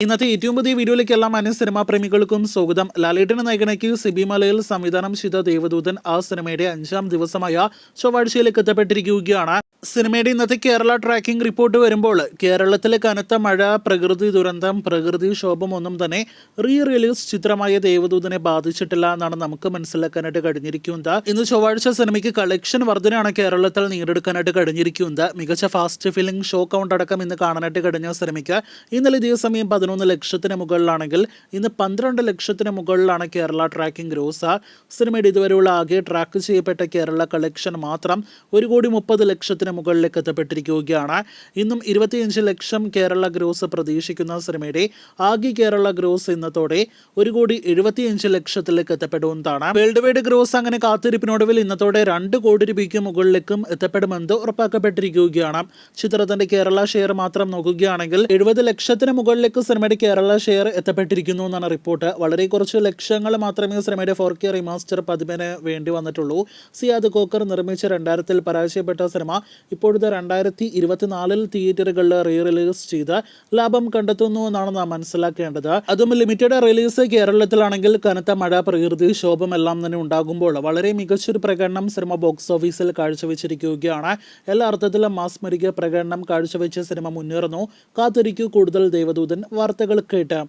ഇന്നത്തെ ഏറ്റവും പുതിയ വീഡിയോയിലേക്ക് എല്ലാ മാന്യ സിനിമാ പ്രേമികൾക്കും സ്വാഗതം. ലാലേട്ടൻ നായകനാക്കി സിബി മലയിൽ സംവിധാനം ചെയ്ത ദേവദൂതൻ ആ സിനിമയുടെ 5ാം ദിവസമായ ചൊവ്വാഴ്ചയിലേക്ക് എത്തപ്പെട്ടിരിക്കുകയാണ്. സിനിമയുടെ ഇന്നത്തെ കേരള ട്രാക്കിംഗ് റിപ്പോർട്ട് വരുമ്പോൾ കേരളത്തിലെ കനത്ത മഴ, പ്രകൃതി ദുരന്തം, പ്രകൃതിക്ഷോഭം ഒന്നും തന്നെ റിലീസ് ചിത്രമായ ദേവദൂതനെ ബാധിച്ചിട്ടില്ല എന്നാണ് നമുക്ക് മനസ്സിലാക്കാനായിട്ട് കഴിഞ്ഞിരിക്കുന്നത്. ഇന്ന് ചൊവ്വാഴ്ച സിനിമയ്ക്ക് കളക്ഷൻ വർധനയാണ് കേരളത്തിൽ നേടിയെടുക്കാനായിട്ട് കഴിഞ്ഞിരിക്കുന്നത്. മികച്ച ഫാസ്റ്റ് ഫിലിം ഷോ കൗണ്ട് അടക്കം ഇന്ന് കാണാനായിട്ട് കഴിഞ്ഞ സിനിമയ്ക്ക് ഇന്നലെ ഇതേ സമയം 11 ലക്ഷത്തിന് മുകളിലാണെങ്കിൽ ഇന്ന് 12 ലക്ഷത്തിന് മുകളിലാണ് കേരള ട്രാക്കിംഗ് ഗ്രോസ്. സിനിമയുടെ ഇതുവരെയുള്ള ആകെ ട്രാക്ക് ചെയ്യപ്പെട്ട കേരള കളക്ഷൻ മാത്രം 1,30 ലക്ഷത്തിന് മുകളിലേക്ക് എത്തപ്പെട്ടിരിക്കുകയാണ്. ഇന്നും 25 ലക്ഷം കേരള ഗ്രോസ് പ്രതീക്ഷിക്കുന്ന സിനിമയുടെ ആകെ കേരള ഗ്രോസ് ഇന്നത്തോടെ 1,75 ലക്ഷത്തിലേക്ക് എത്തപ്പെടുന്നതാണ്. വേൾഡ് വൈഡ് ഗ്രോസ് അങ്ങനെ കാത്തിരിപ്പിനൊടുവിൽ ഇന്നത്തോടെ 2 കോടി രൂപയ്ക്ക് മുകളിലേക്കും എത്തപ്പെടുമെന്ന് ഉറപ്പാക്കപ്പെട്ടിരിക്കുകയാണ്. ചിത്രത്തിന്റെ കേരള ഷെയർ മാത്രം നോക്കുകയാണെങ്കിൽ 70 ലക്ഷത്തിന് മുകളിലേക്ക് സിനിമയുടെ കേരള ഷെയർ എത്തപ്പെട്ടിരിക്കുന്നു എന്നാണ് റിപ്പോർട്ട്. വളരെ കുറച്ച് ലക്ഷങ്ങൾ മാത്രമേ സിനിമയുടെ 4K റിമാസ്റ്റർ പതിപ്പിന് വേണ്ടി വന്നിട്ടുള്ളൂ. സിയാദ് കോക്കർ നിർമ്മിച്ച 2000-ൽ പരാജയപ്പെട്ട സിനിമ ഇപ്പോഴത്തെ 2024-ൽ തിയേറ്ററുകളിൽ റിലീസ് ചെയ്ത് ലാഭം കണ്ടെത്തുന്നു എന്നാണ് നാം മനസ്സിലാക്കേണ്ടത്. അതും ലിമിറ്റഡ് റിലീസ് കേരളത്തിലാണെങ്കിൽ കനത്ത മഴ, പ്രകൃതി ക്ഷോഭം എല്ലാം തന്നെ ഉണ്ടാകുമ്പോൾ വളരെ മികച്ചൊരു പ്രകടനം സിനിമ ബോക്സ് ഓഫീസിൽ കാഴ്ചവെച്ചിരിക്കുകയാണ്. എല്ലാ അർത്ഥത്തിലും മാസ്മരിക പ്രകടനം കാഴ്ചവെച്ച സിനിമ മുന്നേറുന്നു. കാത്തിരിക്കൂ കൂടുതൽ ദേവദൂതൻ വാർത്തകൾ കേട്ട്.